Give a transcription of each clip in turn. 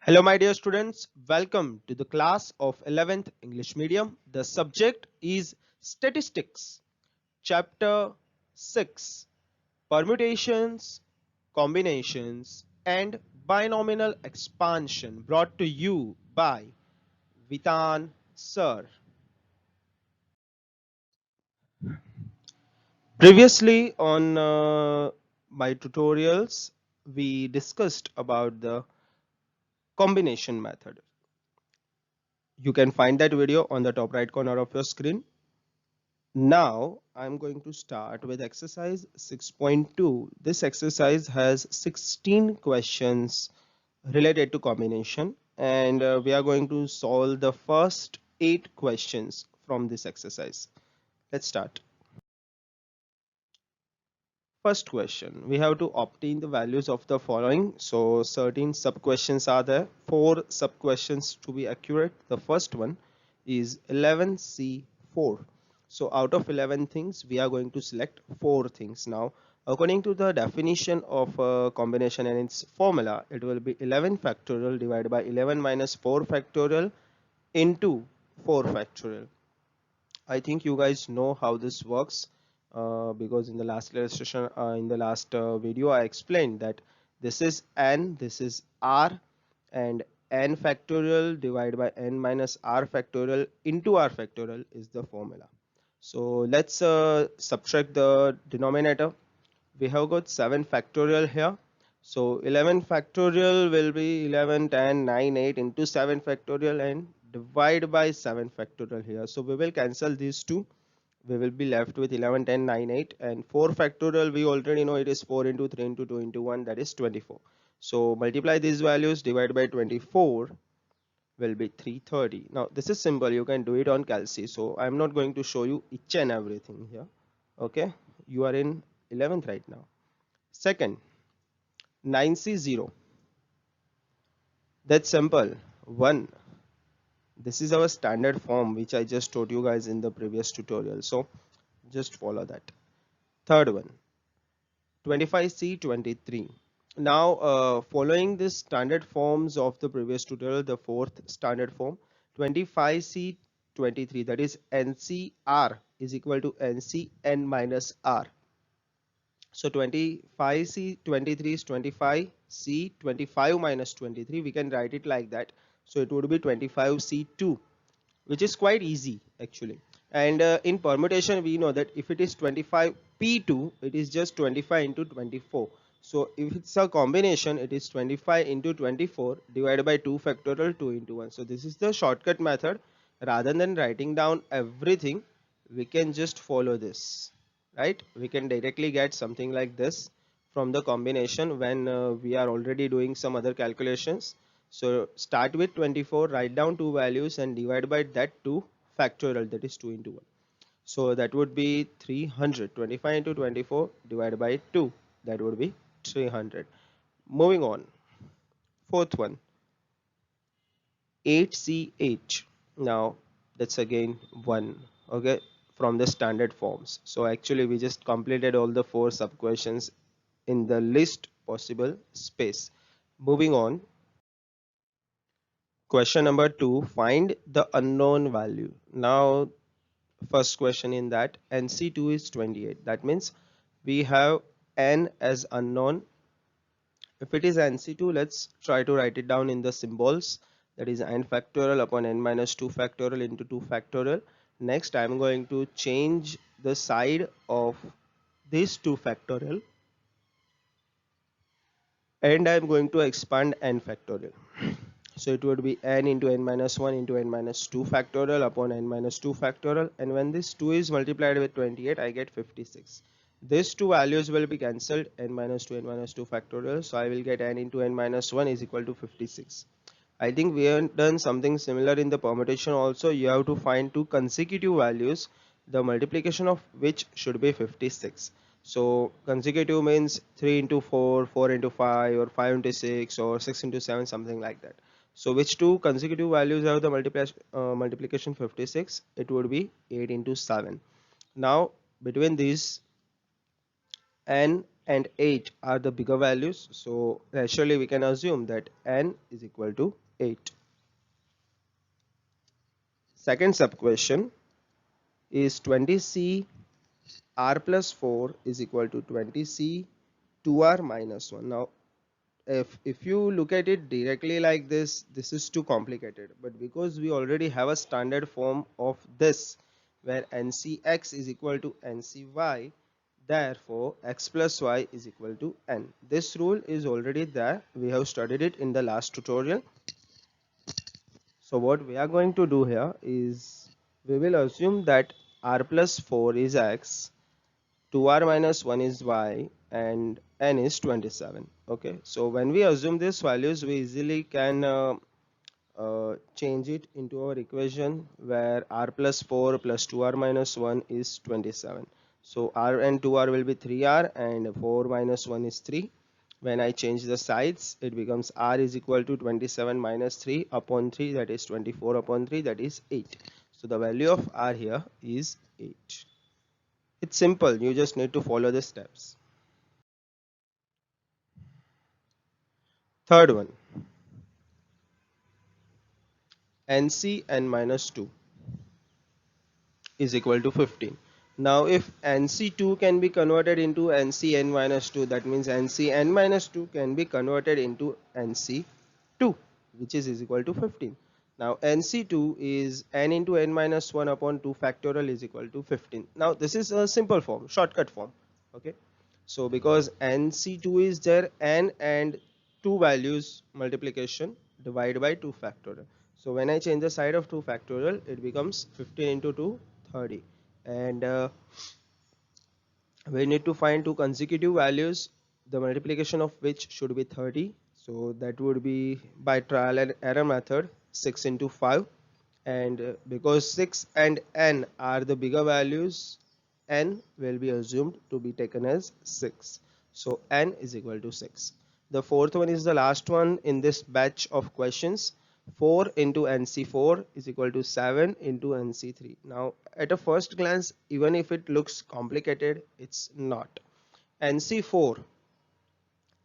Hello, my dear students. Welcome to the class of 11th English Medium. The subject is Statistics, Chapter 6, Permutations, Combinations, and Binomial Expansion, brought to you by Vitan Sir. Previously on my tutorials, we discussed about the combination method. You can find that video on the top right corner of your screen. Now I'm going to start with exercise 6.2. This exercise has 16 questions related to combination, and we are going to solve the first 8 questions from this exercise. Let's start. First question, we have to obtain the values of the following. So certain sub questions are there, 4 sub questions to be accurate. The first one is 11C4. So out of 11 things, we are going to select 4 things. Now, according to the definition of a combination and its formula, it will be 11 factorial divided by 11 minus 4 factorial into 4 factorial. I think you guys know how this works because in the last illustration, in the last video, I explained that this is n, this is r, and n factorial divided by n minus r factorial into r factorial is the formula. So let's subtract the denominator. We have got 7 factorial here. So 11 factorial will be 11, 10, 9, 8 into 7 factorial and divide by 7 factorial here. So we will cancel these two. We will be left with 11, 10, 9, 8 and 4 factorial. We already know it is 4 into 3 into 2 into 1, that is 24. So multiply these values, divide by 24 will be 330. Now this is simple, you can do it on Calci. So I'm not going to show you each and everything here. Okay, you are in 11th right now. Second, 9C0. That's simple. 1. This is our standard form which I just taught you guys in the previous tutorial. So just follow that. Third one, 25C23. Now following the standard forms of the previous tutorial, the fourth standard form, 25C23, that is NCR is equal to NCN minus R. So 25C23 is 25C 25 minus 23. We can write it like that. So it would be 25C2, which is quite easy actually. And in permutation, we know that if it is 25P2, it is just 25 into 24. So if it's a combination, it is 25 into 24 divided by 2 factorial 2 into 1. So this is the shortcut method. Rather than writing down everything, we can just follow this, right? We can directly get something like this from the combination when we are already doing some other calculations. So start with 24, write down two values and divide by that 2 factorial, that is 2 into 1. So that would be 300. 25 into 24 divided by 2, that would be 300. Moving on, fourth one, 8C8. Now that's again 1, okay, from the standard forms. So actually we just completed all the 4 sub questions in the least possible space. Moving on, question number 2, find the unknown value. Now first question in that, NC2 is 28. That means we have n as unknown. If it is NC2, let's try to write it down in the symbols. That is n factorial upon n minus 2 factorial into 2 factorial. Next, I'm going to change the side of this 2 factorial and I'm going to expand n factorial. So it would be n into n minus 1 into n minus 2 factorial upon n minus 2 factorial, and when this 2 is multiplied with 28, I get 56. These two values will be cancelled, n minus 2 n minus 2 factorial, so I will get n into n minus 1 is equal to 56. I think we have done something similar in the permutation also. You have to find two consecutive values, the multiplication of which should be 56. So consecutive means 3 into 4, 4 into 5, or 5 into 6, or 6 into 7, something like that. So which two consecutive values have the multiplication 56? It would be 8 into 7. Now between these n and 8 are the bigger values, so naturally we can assume that n is equal to 8. Second sub question is 20c r plus 4 is equal to 20c 2r minus 1. Now if you look at it directly like this is too complicated, but because we already have a standard form of this where ncx is equal to ncy, therefore x plus y is equal to n. This rule is already there, we have studied it in the last tutorial. So what we are going to do here is we will assume that r plus 4 is x, 2r minus 1 is y, and n is 27. Okay, so when we assume these values, we easily can change it into our equation where r plus 4 plus 2r minus 1 is 27. So r and 2r will be 3r and 4 minus 1 is 3. When I change the sides, it becomes r is equal to 27 minus 3 upon 3, that is 24 upon 3, that is 8. So the value of r here is 8. It's simple, you just need to follow the steps. Third one, nc n minus 2 is equal to 15. Now if nc2 can be converted into ncn minus 2, that means ncn minus 2 can be converted into nc2, which is equal to 15. Now nc2 is n into n minus 1 upon 2 factorial is equal to 15. Now this is a simple form, shortcut form. Okay, so because nc2 is there, n and 2 values multiplication divided by 2 factorial. So when I change the side of 2 factorial, it becomes 15 into 2, 30, and we need to find two consecutive values, the multiplication of which should be 30. So that would be by trial and error method 6 into 5, and because 6 and n are the bigger values, n will be assumed to be taken as 6. So n is equal to 6. The fourth one is the last one in this batch of questions. 4 into nc4 is equal to 7 into nc3. Now at a first glance, even if it looks complicated, it's not. nc4,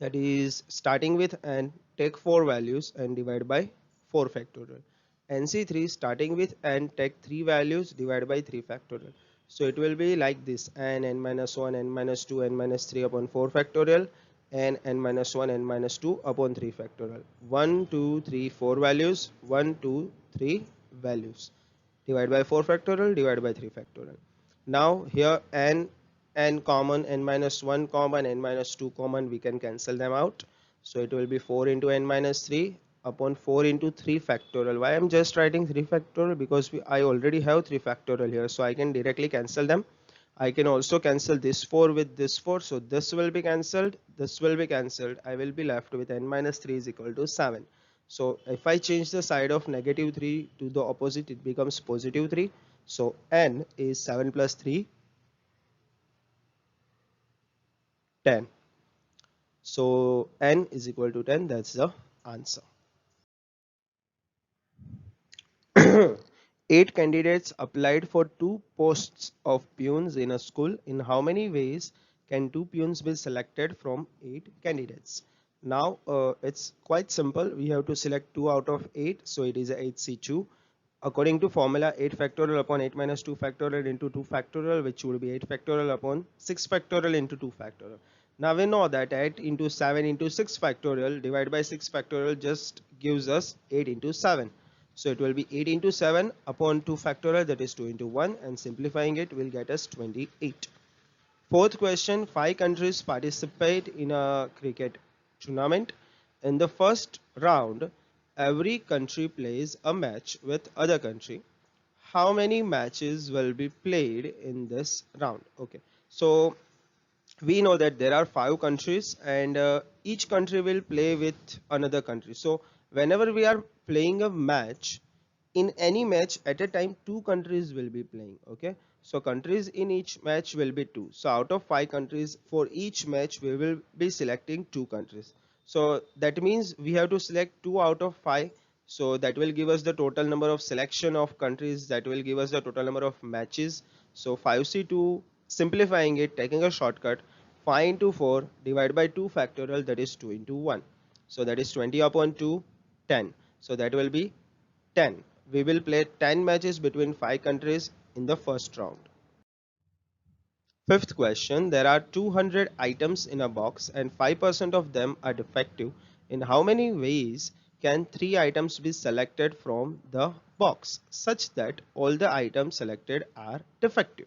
that is starting with n, take 4 values and divide by 4 factorial. nc3 starting with n, take 3 values, divide by 3 factorial. So it will be like this: n minus 1, n minus 2, n minus 3 upon 4 factorial, n minus 1, n minus 2 upon 3 factorial. 1 2 3 4 values, 1 2 3 values, divide by 4 factorial, divide by 3 factorial. Now here n common, n minus 1 common, n minus 2 common, we can cancel them out. So it will be 4 into n minus 3 upon 4 into 3 factorial. Why I'm just writing 3 factorial? Because I already have 3 factorial here, so I can directly cancel them. I can also cancel this 4 with this 4, so this will be cancelled, this will be cancelled. I will be left with n minus 3 is equal to 7. So if I change the side of negative 3 to the opposite, it becomes positive 3. So n is 7 plus 3, 10. So n is equal to 10, that's the answer. 8 candidates applied for 2 posts of peons in a school. In how many ways can 2 peons be selected from 8 candidates? Now it's quite simple. We have to select 2 out of 8, so it is a 8c2. According to formula, 8 factorial upon 8 minus 2 factorial into 2 factorial, which would be 8 factorial upon 6 factorial into 2 factorial. Now we know that 8 into 7 into 6 factorial divided by 6 factorial just gives us 8 into 7. So it will be 8 into 7 upon 2 factorial, that is 2 into 1, and simplifying it will get us 28. Fourth question, 5 countries participate in a cricket tournament. In the first round, every country plays a match with other country. How many matches will be played in this round? Okay, so we know that there are 5 countries, and each country will play with another country. So whenever we are playing a match, in any match at a time, 2 countries will be playing. Okay, so countries in each match will be 2. So out of 5 countries, for each match we will be selecting 2 countries. So that means we have to select 2 out of 5. So that will give us the total number of selection of countries, that will give us the total number of matches. So 5c2, simplifying it, taking a shortcut, 5 into 4 divided by 2 factorial, that is 2 into 1. So that is 20 upon 2, 10. So that will be 10. We will play 10 matches between 5 countries in the first round. Fifth question, there are 200 items in a box and 5% of them are defective. In how many ways can 3 items be selected from the box such that all the items selected are defective?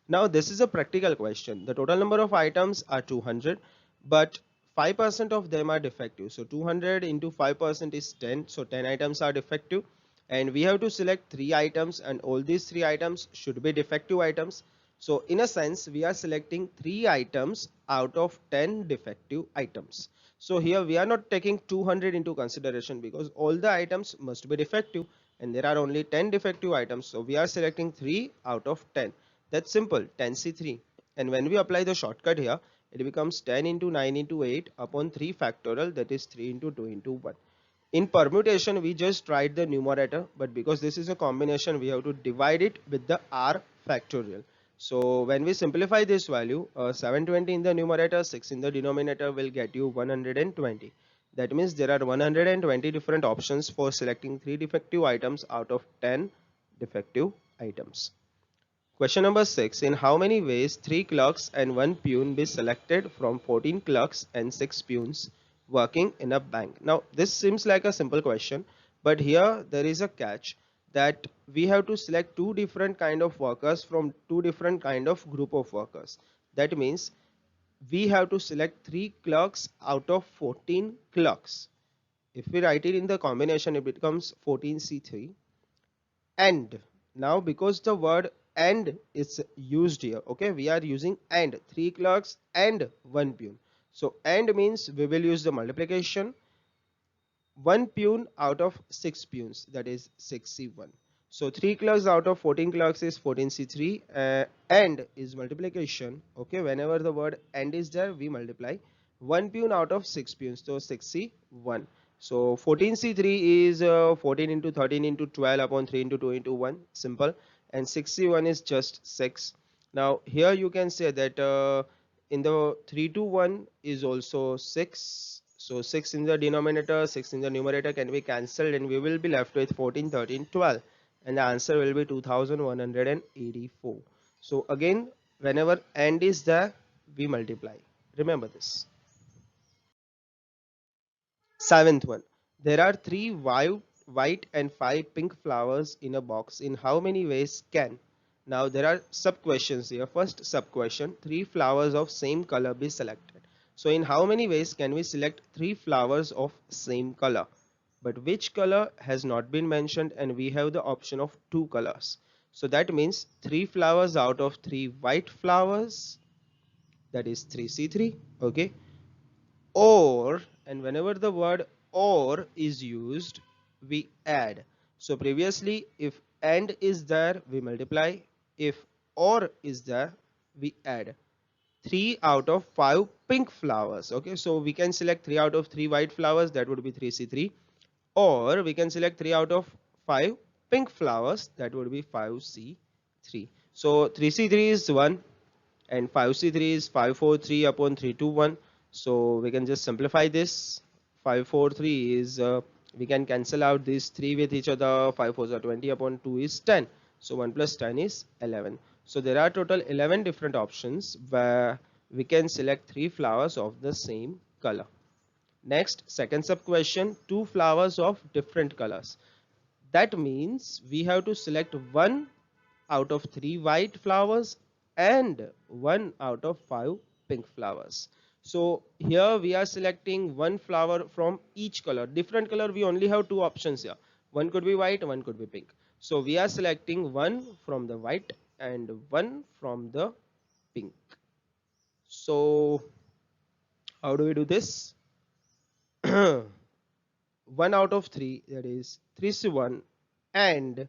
Now this is a practical question. The total number of items are 200, but 5% of them are defective. So 200 into 5% is 10. So 10 items are defective and we have to select 3 items and all these 3 items should be defective items. So in a sense, we are selecting 3 items out of 10 defective items. So here we are not taking 200 into consideration because all the items must be defective and there are only 10 defective items. So we are selecting 3 out of 10. That's simple, 10C3. And when we apply the shortcut here, it becomes 10 into 9 into 8 upon 3 factorial, that is 3 into 2 into 1. In permutation, we just tried the numerator, but because this is a combination, we have to divide it with the r factorial. So when we simplify this value, 720 in the numerator, 6 in the denominator will get you 120. That means there are 120 different options for selecting 3 defective items out of 10 defective items. Question number 6. In how many ways 3 clerks and 1 peon be selected from 14 clerks and 6 peons working in a bank? Now this seems like a simple question, but here there is a catch that we have to select 2 different kind of workers from 2 different kind of group of workers. That means we have to select 3 clerks out of 14 clerks. If we write it in the combination, it becomes 14C3. And now because the word and is used here, okay, we are using and 3 clerks and 1 peon. So and means we will use the multiplication, 1 peon out of 6 peons, that is 6C1. So 3 clerks out of 14 clerks is 14C3, and is multiplication. Okay, whenever the word and is there, we multiply 1 peon out of 6 peons, so 6C1. So 14C3 is 14 into 13 into 12 upon 3 into 2 into 1, simple, and 6C1 is just 6. Now here you can say that in the 3 to 1 is also 6. So 6 in the denominator, 6 in the numerator can be cancelled and we will be left with 14, 13, 12. And the answer will be 2184. So again, whenever and is there, we multiply. Remember this. Seventh one. There are 3 white and 5 pink flowers in a box. In how many ways can? Now there are sub questions here. First sub question, 3 flowers of same color be selected. So in how many ways can we select 3 flowers of same color? But which color has not been mentioned and we have the option of 2 colors. So that means 3 flowers out of 3 white flowers, that is 3C3, okay? Or, and whenever the word or is used, we add. So previously if and is there, we multiply. If or is there, we add. 3 out of 5 pink flowers, okay? So we can select 3 out of 3 white flowers, that would be 3C3, or we can select 3 out of 5 pink flowers, that would be 5C3. So 3C3 is 1 and 5C3 is 543 upon 321. So we can just simplify this. 543 is we can cancel out these 3 with each other. 5 4s are 20 upon 2 is 10. So 1 plus 10 is 11. So there are total 11 different options where we can select 3 flowers of the same color. Next, second sub question, 2 flowers of different colors. That means we have to select 1 out of 3 white flowers and 1 out of 5 pink flowers. So here we are selecting 1 flower from each color. Different color, we only have 2 options here. One could be white, one could be pink. So we are selecting 1 from the white and 1 from the pink. So how do we do this? 1 out of 3, that is 3C1, and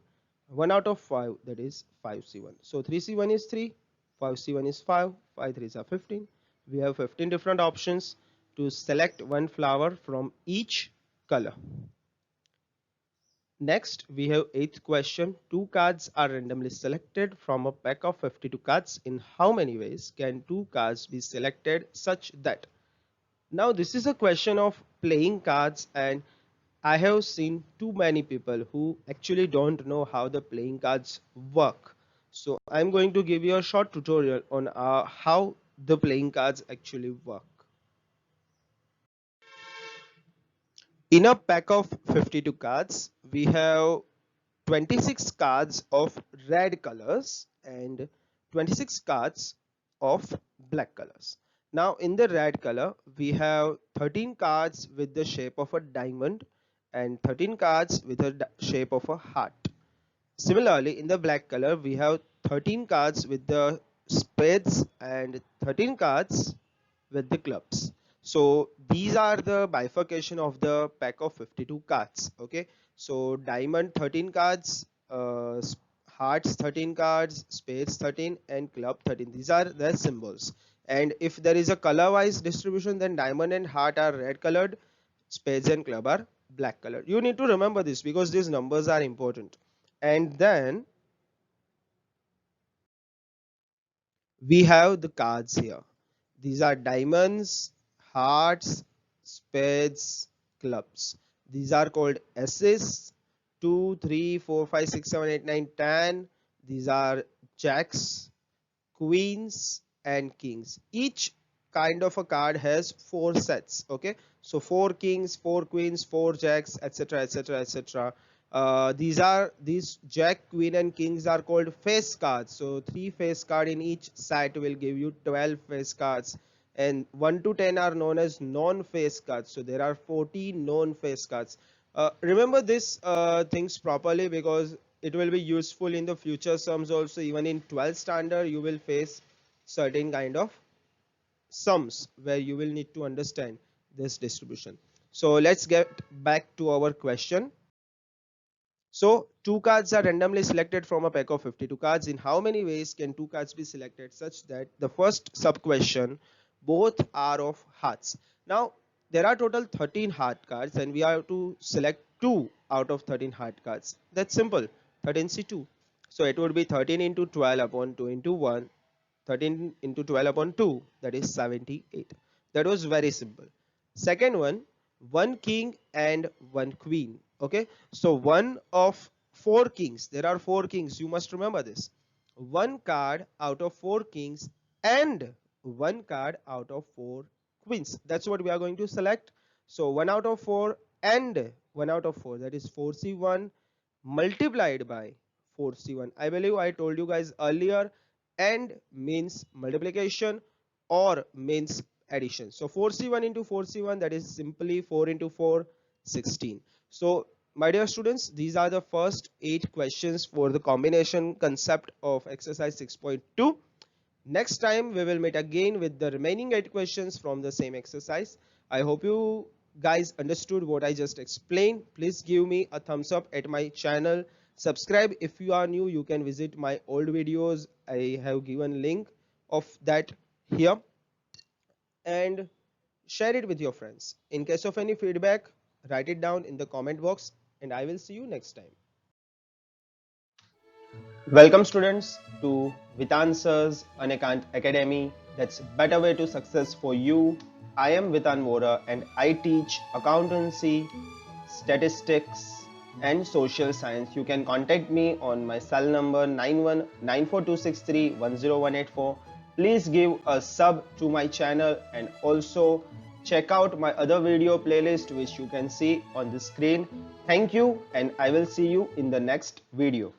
1 out of 5, that is 5C1. So 3C1 is 3, 5C1 is 5, 5 3s are 15. We have 15 different options to select 1 flower from each color. Next, we have eighth question. Two cards are randomly selected from a pack of 52 cards. In how many ways can two cards be selected such that? Now, this is a question of playing cards, and I have seen too many people who actually don't know how the playing cards work. So, I'm going to give you a short tutorial on how the playing cards actually work. In a pack of 52 cards, we have 26 cards of red colors and 26 cards of black colors. Now in the red color, we have 13 cards with the shape of a diamond and 13 cards with a shape of a heart. Similarly, in the black color, we have 13 cards with the spades and 13 cards with the clubs. So these are the bifurcation of the pack of 52 cards. Okay, so diamond 13 cards, hearts 13 cards, spades 13, and club 13. These are the symbols. And if there is a color wise distribution, then diamond and heart are red colored, spades and club are black colored. You need to remember this because these numbers are important. And then we have the cards here. These are diamonds, hearts, spades, clubs. These are called aces. 2, 3, 4, 5, 6, 7, 8, 9, 10. These are jacks, queens, and kings. Each kind of a card has 4 sets. Okay, so 4 kings, 4 queens, 4 jacks, etc., etc., etc. These jack, queen, and kings are called face cards. So 3 face card in each set will give you 12 face cards, and 1 to 10 are known as non-face cards. So there are 14 non-face cards. Remember this things properly because it will be useful in the future sums also. Even in 12th standard you will face certain kind of sums where you will need to understand this distribution. So let's get back to our question. So two cards are randomly selected from a pack of 52 cards. In how many ways can two cards be selected such that the first sub question, both are of hearts? Now there are total 13 heart cards and we have to select 2 out of 13 heart cards. That's simple. 13C2. So it would be 13 into 12 upon 2 into 1. 13 into 12 upon 2, that is 78. That was very simple. Second one, one king and one queen. Okay, so one of 4 kings, there are 4 kings, you must remember this. One card out of 4 kings and one card out of 4 queens. That's what we are going to select. So 1 out of 4 and 1 out of 4, that is 4C1 multiplied by 4C1. I believe I told you guys earlier, and means multiplication or means addition. So 4C1 into 4C1, that is simply 4 into 4, 16. So my dear students, these are the first 8 questions for the combination concept of exercise 6.2. Next time we will meet again with the remaining 8 questions from the same exercise. I hope you guys understood what I just explained. Please give me a thumbs up at my channel. Subscribe if you are new. You can visit my old videos. I have given link of that here, and share it with your friends. In case of any feedback, write it down in the comment box, and I will see you next time. Welcome students to With Answers Unacant Academy. That's better way to success for you. I am Vitan Vora and I teach accountancy, statistics and social science. You can contact me on my cell number 919426310184. Please give a sub to my channel and also check out my other video playlist which you can see on the screen. Thank you and I will see you in the next video.